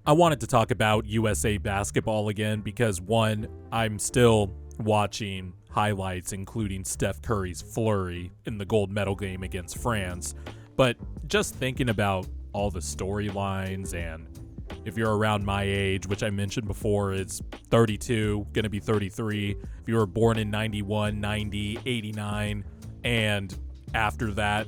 I wanted to talk about USA basketball again because, one, I'm still watching highlights, including Steph Curry's flurry in the gold medal game against France. But just thinking about all the storylines, and if you're around my age, which I mentioned before is 32, going to be 33, if you were born in 91, 90, 89, and after that,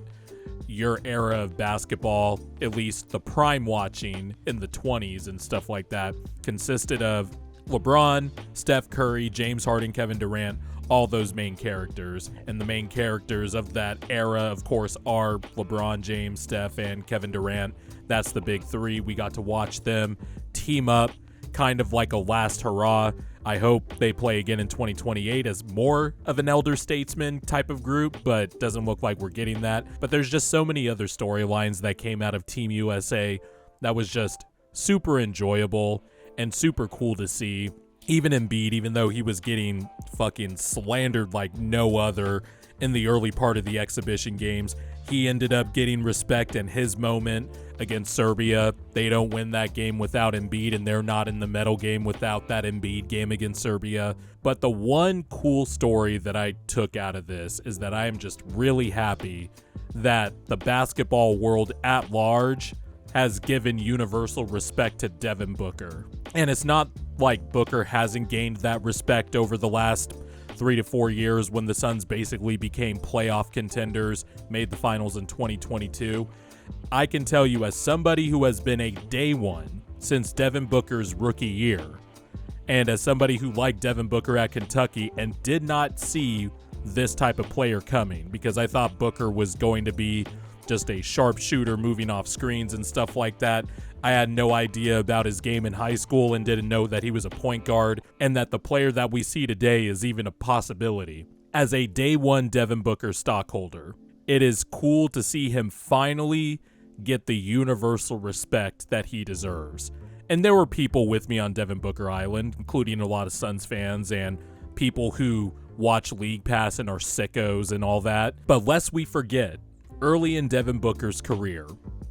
your era of basketball, at least the prime watching in the 20s and stuff like that, consisted of LeBron, Steph Curry, James Harden, Kevin Durant, all those main characters. And the main characters of that era, of course, are LeBron James, Steph, and Kevin Durant. That's the big three. We got to watch them team up, kind of like a last hurrah. I hope they play again in 2028 as more of an elder statesman type of group, but doesn't look like we're getting that. But there's just so many other storylines that came out of Team USA that was just super enjoyable and super cool to see. Even Embiid, even though he was getting fucking slandered like no other in the early part of the exhibition games, he ended up getting respect in his moment against Serbia. They don't win that game without Embiid, and they're not in the medal game without that Embiid game against Serbia. But the one cool story that I took out of this is that I am just really happy that the basketball world at large has given universal respect to Devin Booker. And it's not like Booker hasn't gained that respect over the last 3 to 4 years when the Suns basically became playoff contenders, made the finals in 2022. I can tell you, as somebody who has been a day one since Devin Booker's rookie year, and as somebody who liked Devin Booker at Kentucky and did not see this type of player coming, because I thought Booker was going to be just a sharpshooter moving off screens and stuff like that. I had no idea about his game in high school and didn't know that he was a point guard and that the player that we see today is even a possibility. As a day one Devin Booker stockholder, it is cool to see him finally get the universal respect that he deserves. And there were people with me on Devin Booker Island, including a lot of Suns fans and people who watch League Pass and are sickos and all that. But lest we forget, early in Devin Booker's career,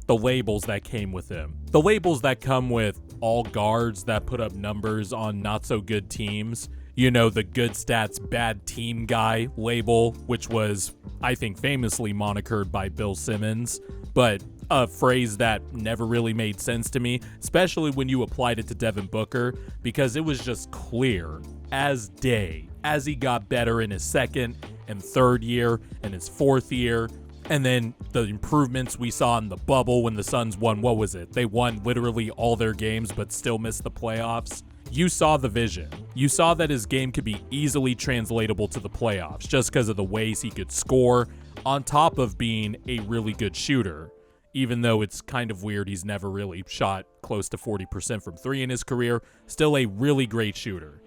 the labels that came with him. The labels that come with all guards that put up numbers on not so good teams. You know, the good stats, bad team guy label, which was, I think, famously monikered by Bill Simmons, but a phrase that never really made sense to me, especially when you applied it to Devin Booker, because it was just clear as day as he got better in his second and third year and his fourth year. And then the improvements we saw in the bubble when the Suns won, what was it? They won literally all their games but still missed the playoffs. You saw the vision. You saw that his game could be easily translatable to the playoffs just because of the ways he could score, on top of being a really good shooter. Even though it's kind of weird, he's never really shot close to 40% from three in his career, still a really great shooter.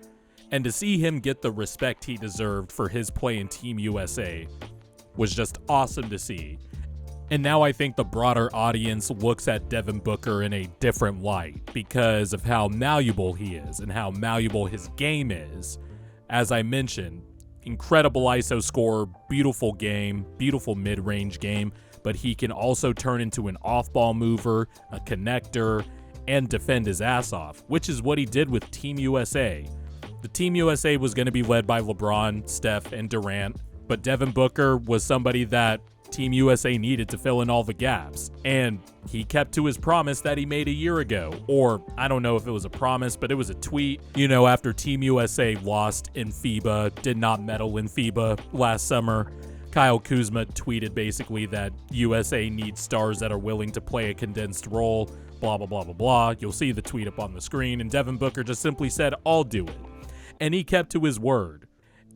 And to see him get the respect he deserved for his play in Team USA was just awesome to see. And now I think the broader audience looks at Devin Booker in a different light because of how malleable he is and how malleable his game is. As I mentioned, incredible ISO scorer, beautiful game, beautiful mid-range game, but he can also turn into an off-ball mover, a connector, and defend his ass off, which is what he did with Team USA. The Team USA was going to be led by LeBron, Steph, and Durant, but Devin Booker was somebody that Team USA needed to fill in all the gaps. And he kept to his promise that he made a year ago. Or I don't know if it was a promise, but it was a tweet. You know, after Team USA lost in FIBA, did not medal in FIBA last summer, Kyle Kuzma tweeted basically that USA needs stars that are willing to play a condensed role, blah, blah, blah, blah, blah. You'll see the tweet up on the screen. And Devin Booker just simply said, I'll do it. And he kept to his word.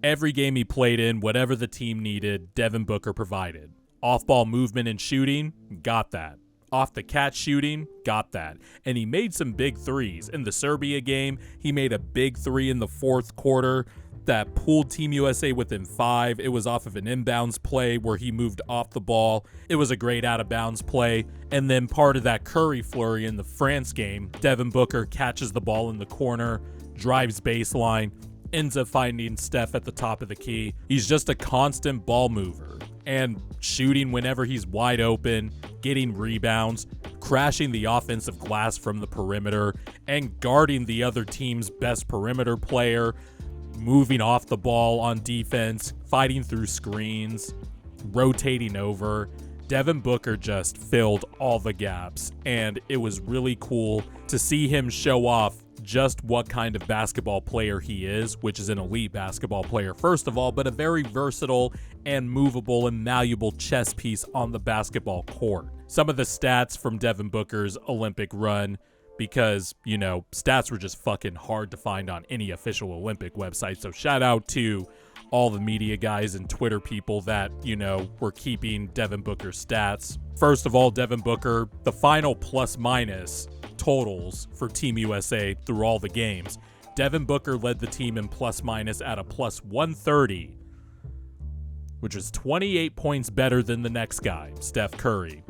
Every game he played in, whatever the team needed, Devin Booker provided. Off-ball movement and shooting, got that. Off the catch shooting, got that. And he made some big threes. In the Serbia game, he made a big three in the fourth quarter that pulled Team USA within 5. It was off of an inbounds play where he moved off the ball. It was a great out-of-bounds play. And then part of that Curry flurry in the France game, Devin Booker catches the ball in the corner, drives baseline, ends up finding Steph at the top of the key. He's just a constant ball mover and shooting whenever he's wide open, getting rebounds, crashing the offensive glass from the perimeter and guarding the other team's best perimeter player, moving off the ball on defense, fighting through screens, rotating over. Devin Booker just filled all the gaps, and it was really cool to see him show off just what kind of basketball player he is, which is an elite basketball player first of all, but a very versatile and movable and malleable chess piece on the basketball court. Some of the stats from Devin Booker's Olympic run, because, you know, stats were just fucking hard to find on any official Olympic website, so shout out to all the media guys and Twitter people that, you know, were keeping Devin Booker's stats. First of all, Devin Booker, the final plus-minus totals for Team USA through all the games. Devin Booker led the team in plus-minus at a plus 130, which was 28 points better than the next guy, Steph Curry,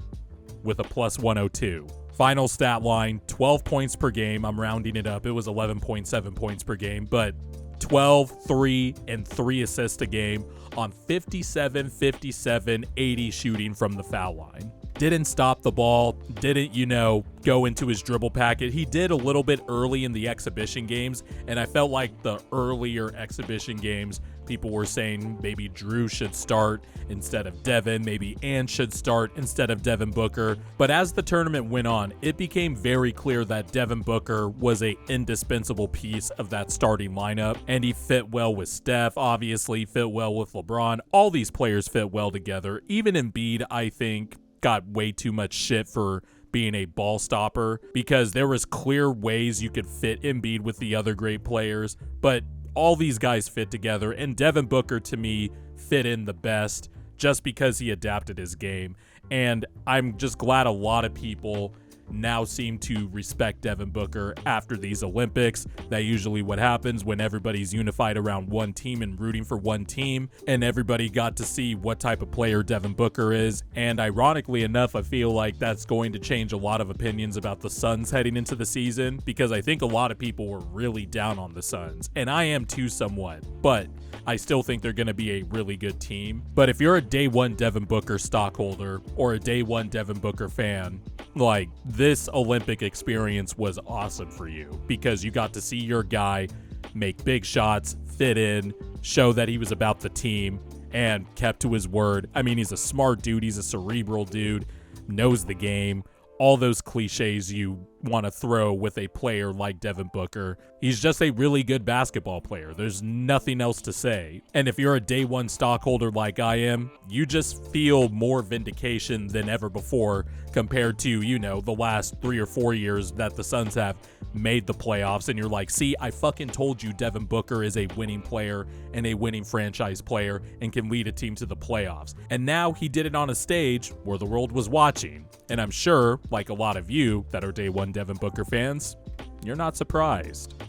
with a plus 102. Final stat line, 12 points per game. I'm rounding it up. It was 11.7 points per game, but 12, 3, and 3 assists a game on 57, 57, 80 shooting from the foul line. Didn't stop the ball, didn't, you know, go into his dribble packet. He did a little bit early in the exhibition games, and I felt like the earlier exhibition games, people were saying maybe Drew should start instead of Devin, maybe Ant should start instead of Devin Booker. But as the tournament went on, it became very clear that Devin Booker was an indispensable piece of that starting lineup, and he fit well with Steph, obviously, fit well with LeBron. All these players fit well together. Even Embiid, I think, got way too much shit for being a ball stopper, because there was clear ways you could fit Embiid with the other great players, but all these guys fit together, and Devin Booker, to me, fit in the best just because he adapted his game. And I'm just glad a lot of people now seem to respect Devin Booker after these Olympics. That's usually what happens when everybody's unified around one team and rooting for one team, and everybody got to see what type of player Devin Booker is. And ironically enough, I feel like that's going to change a lot of opinions about the Suns heading into the season, because I think a lot of people were really down on the Suns, and I am too somewhat, but I still think they're going to be a really good team. But if you're a day one Devin Booker stockholder or a day one Devin Booker fan, like, this Olympic experience was awesome for you, because you got to see your guy make big shots, fit in, show that he was about the team, and kept to his word. I mean, he's a smart dude, he's a cerebral dude, knows the game, all those cliches you want to throw with a player like Devin Booker. He's just a really good basketball player. There's nothing else to say. And if you're a day one stockholder like I am, you just feel more vindication than ever before compared to, you know, the last 3 or 4 years that the Suns have made the playoffs, and you're like, see, I fucking told you Devin Booker is a winning player and a winning franchise player and can lead a team to the playoffs. And now he did it on a stage where the world was watching. And I'm sure, like a lot of you that are day one Devin Booker fans, you're not surprised.